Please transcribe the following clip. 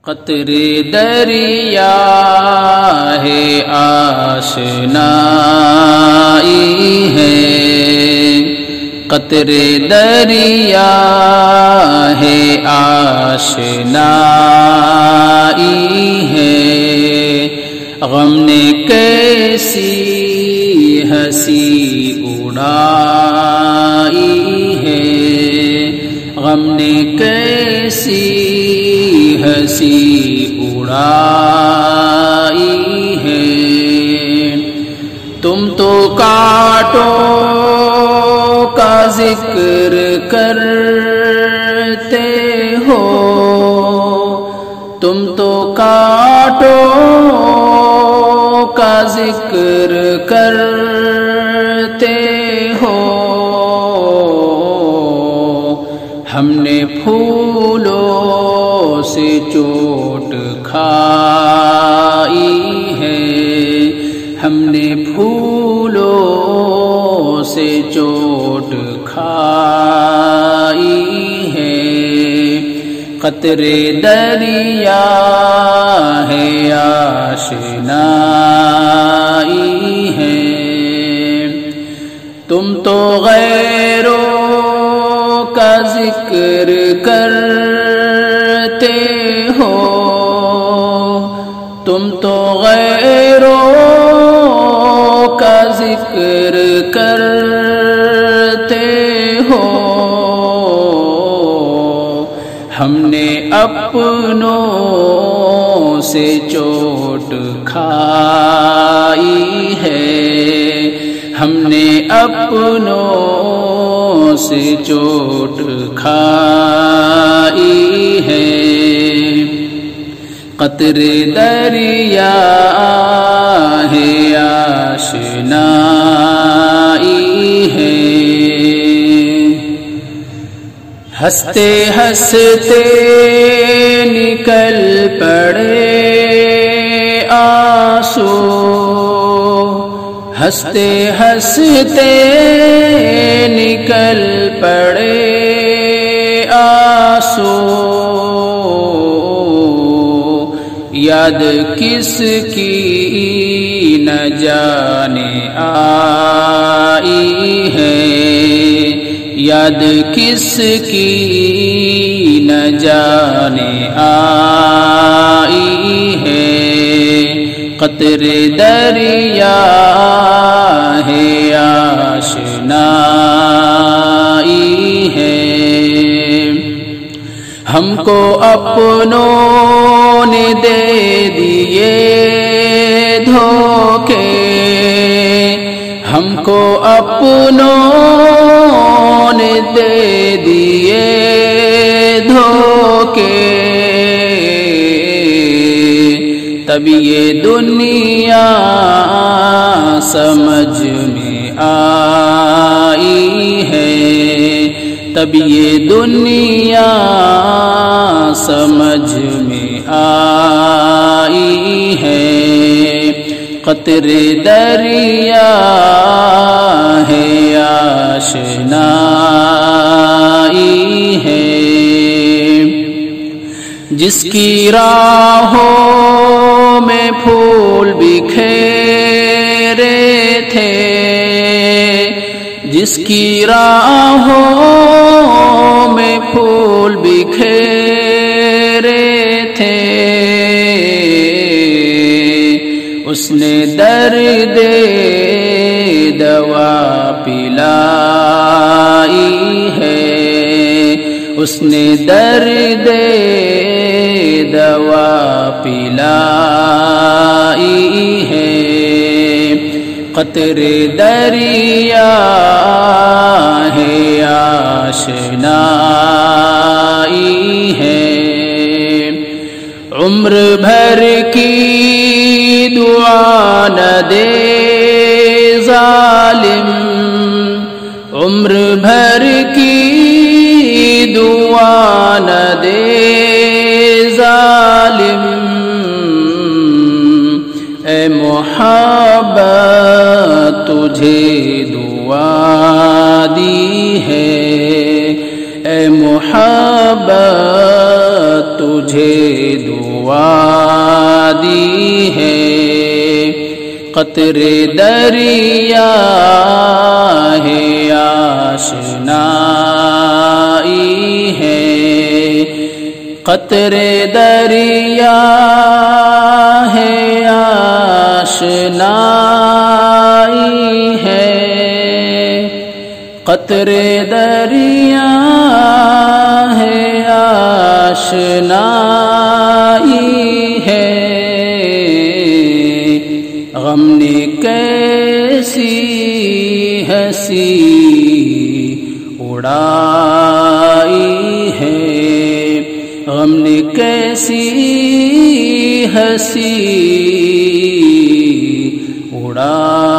قطرے دریا ہے آشنائی ہے، قطرے دریا ہے آشنائی ہے، غم نے کیسی ہنسی اڑائی ہے، غم نے کیسی ہنسی اڑائی ہے، تم تو کانٹوں کا ذکر کرتے ہو، تم تو کانٹوں کا ذکر کرتے ہو، ہم نے پھولوں سے چوٹ کھائی ہے، ہم نے پھولوں سے چوٹ کھائی ہے، قطرے دریا ہے آشنائی ہے، تم تو غیروں کا ذکر کرتے ہو، تم تو غیروں کا ذکر کرتے ہو، ہم نے اپنوں سے چوٹ کھائی ہے، ہم نے اپنوں سے چوٹ کھائی ہے، قطرے دریا ہے آشنائی ہے، ہنستے ہنستے نکل پڑے آنسو، ہنستے ہنستے نکل پڑے آنسو، یاد کس کی نہ جانے آئی ہے، یاد کس کی نہ جانے آئی ہے، قطرے دریا ہے آشنائی ہے، ہم کو اپنوں نے دے دیے دھوکے، ہم کو اپنوں نے دے دیے دھوکے، تب یہ دنیا سمجھ میں آئی ہے، تب یہ دنیا سمجھ میں آئی ہے، قطرے دریا ہے آشنائی ہے، جس کی راہوں میں پھول بکھیرے تھے، جس کی راہوں میں پھول بکھیرے تھے، اس نے درد دوا پلائی ہے، اس نے درد دوا پلائی ہے، قطرے دریا ہے آشنائی ہے، عمر بھر کی دعا نہ دے ظالم، عمر بھر کی دعا نہ دے ظالم، اے محبت تجھے دعا دی ہے، اے محبت تجھے دعا دعا دی ہے، قطرے دریا ہے آشنائی ہے، قطرے دریا ہے آشنائی ہے، قطرے دریا ہے آشنائی ہے، غم نے کیسی ہنسی اڑائی ہے، غم نے کیسی ہنسی اڑائی